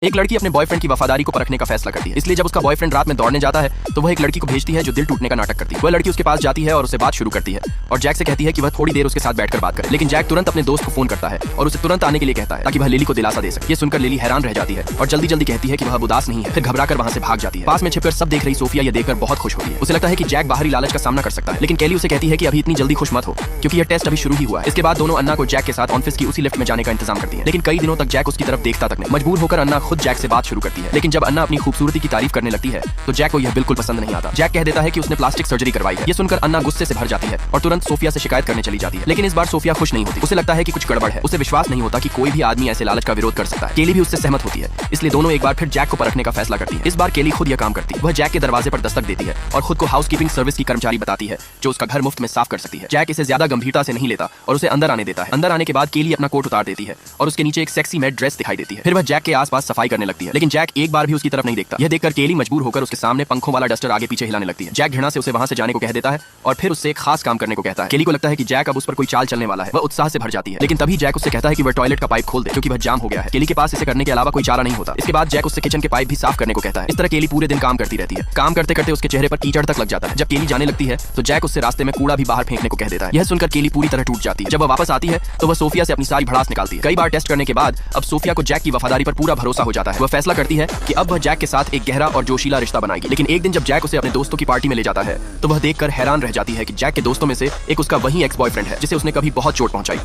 एक लड़की अपने बॉयफ्रेंड की वफादारी को परखने का फैसला करती है, इसलिए जब उसका बॉयफ्रेंड रात में दौड़ने जाता है तो वह एक लड़की को भेजती है जो दिल टूटने का नाटक करती है। वह लड़की उसके पास जाती है और उससे बात शुरू करती है और जैक से कहती है कि वह थोड़ी देर उसके साथ बैठकर बात करे, लेकिन जैक तुरंत अपने दोस्त को फोन करता है और उसे तुरंत आने के लिए कहता है ताकि वह लिली को दिलासा दे सके। ये सुनकर लिली हैरान रह जाती है और जल्दी जल्दी कहती है कि वह उदास नहीं है, फिर घबराकर वहां से भाग जाती है। पास में छिपकर सब देख रही सोफिया ये देखकर बहुत खुश होती है। उसे लगता है कि जैक बाहरी लालच का सामना कर सकता है, लेकिन केली उसे कहती है कि अभी इतनी जल्दी खुश मत हो क्योंकि यह टेस्ट अभी शुरू ही हुआ है। इसके बाद दोनों अन्ना को जैक के साथ ऑफिस की उसी लिफ्ट में जाने का इंतजाम करती है, लेकिन कई दिनों तक जैक उसकी तरफ देखता तक नहीं। मजबूर होकर अन्ना खुद जैक से बात शुरू करती है, लेकिन जब अन्ना अपनी खूबसूरती की तारीफ करने लगती है तो जैक को यह बिल्कुल पसंद नहीं आता। जैक कह देता है कि उसने प्लास्टिक सर्जरी करवाई है। ये सुनकर अन्ना गुस्से से भर जाती है और तुरंत सोफिया से शिकायत करने चली जाती है, लेकिन इस बार सोफिया खुश नहीं होती। उसे लगता है कि कुछ गड़बड़ है। उसे विश्वास नहीं होता कि कोई भी आदमी ऐसे लालच का विरोध कर सकता है। केली भी उससे सहमत होती है, इसलिए दोनों एक बार फिर जैक को परखने का फैसला करती है। इस बार केली खुद यह काम करती है। वह जैक के दरवाजे पर दस्तक देती है और खुद को हाउसकीपिंग सर्विस की कर्मचारी बताती है जो उसका घर मुफ्त में साफ कर सकती है। जैक इसे ज्यादा गंभीरता से नहीं लेता और उसे अंदर आने देता है। अंदर आने के बाद केली अपना कोट उतार देती है और उसके नीचे एक सेक्सी मैट ड्रेस दिखाई देती है। फिर वह जैक के आसपास सफाई करने लगती है, लेकिन जैक एक बार भी उसकी तरफ नहीं देखता। यह देखकर केली मजबूर होकर उसके सामने पंखों वाला डस्टर आगे पीछे हिलाने लगती है। जैक घृणा से उसे वहां से जाने को कह देता है और फिर उससे एक खास काम करने को कहता है। केली को लगता है कि जैक अब उस पर कोई चाल चलने वाला है। वह उत्साह से भर जाती है, लेकिन तभी जैक उससे कहता है कि वह टॉयलेट का पाइप खोल दे क्योंकि वह जाम हो गया है। केली के पास इसे करने के अलावा कोई चारा नहीं होता। इसके बाद जैक उससे किचन के पाइप भी साफ करने को कहता है। इस तरह केली पूरे दिन काम करती रहती है। काम करते करते उसके चेहरे पर कीचड़ तक लग जाता है। जब केली जाने लगती है तो जैक उससे रास्ते में कूड़ा भी बाहर फेंकने को कह देता है। यह सुनकर केली पूरी तरह टूट जाती है। जब वह वापस आती है तो वह सोफिया से अपनी सारी भड़ास निकालती है। कई बार टेस्ट करने के बाद अब सोफिया को जैक की वफादारी पर पूरा भरोसा हो जाता है। वह फैसला करती है कि अब वह जैक के साथ एक गहरा और जोशीला रिश्ता बनाएगी। लेकिन एक दिन जब जैक उसे अपने दोस्तों की पार्टी में ले जाता है तो वह देखकर हैरान रह जाती है कि जैक के दोस्तों में से एक उसका वही एक्स बॉयफ्रेंड है जिसे उसने कभी बहुत चोट पहुंचाई।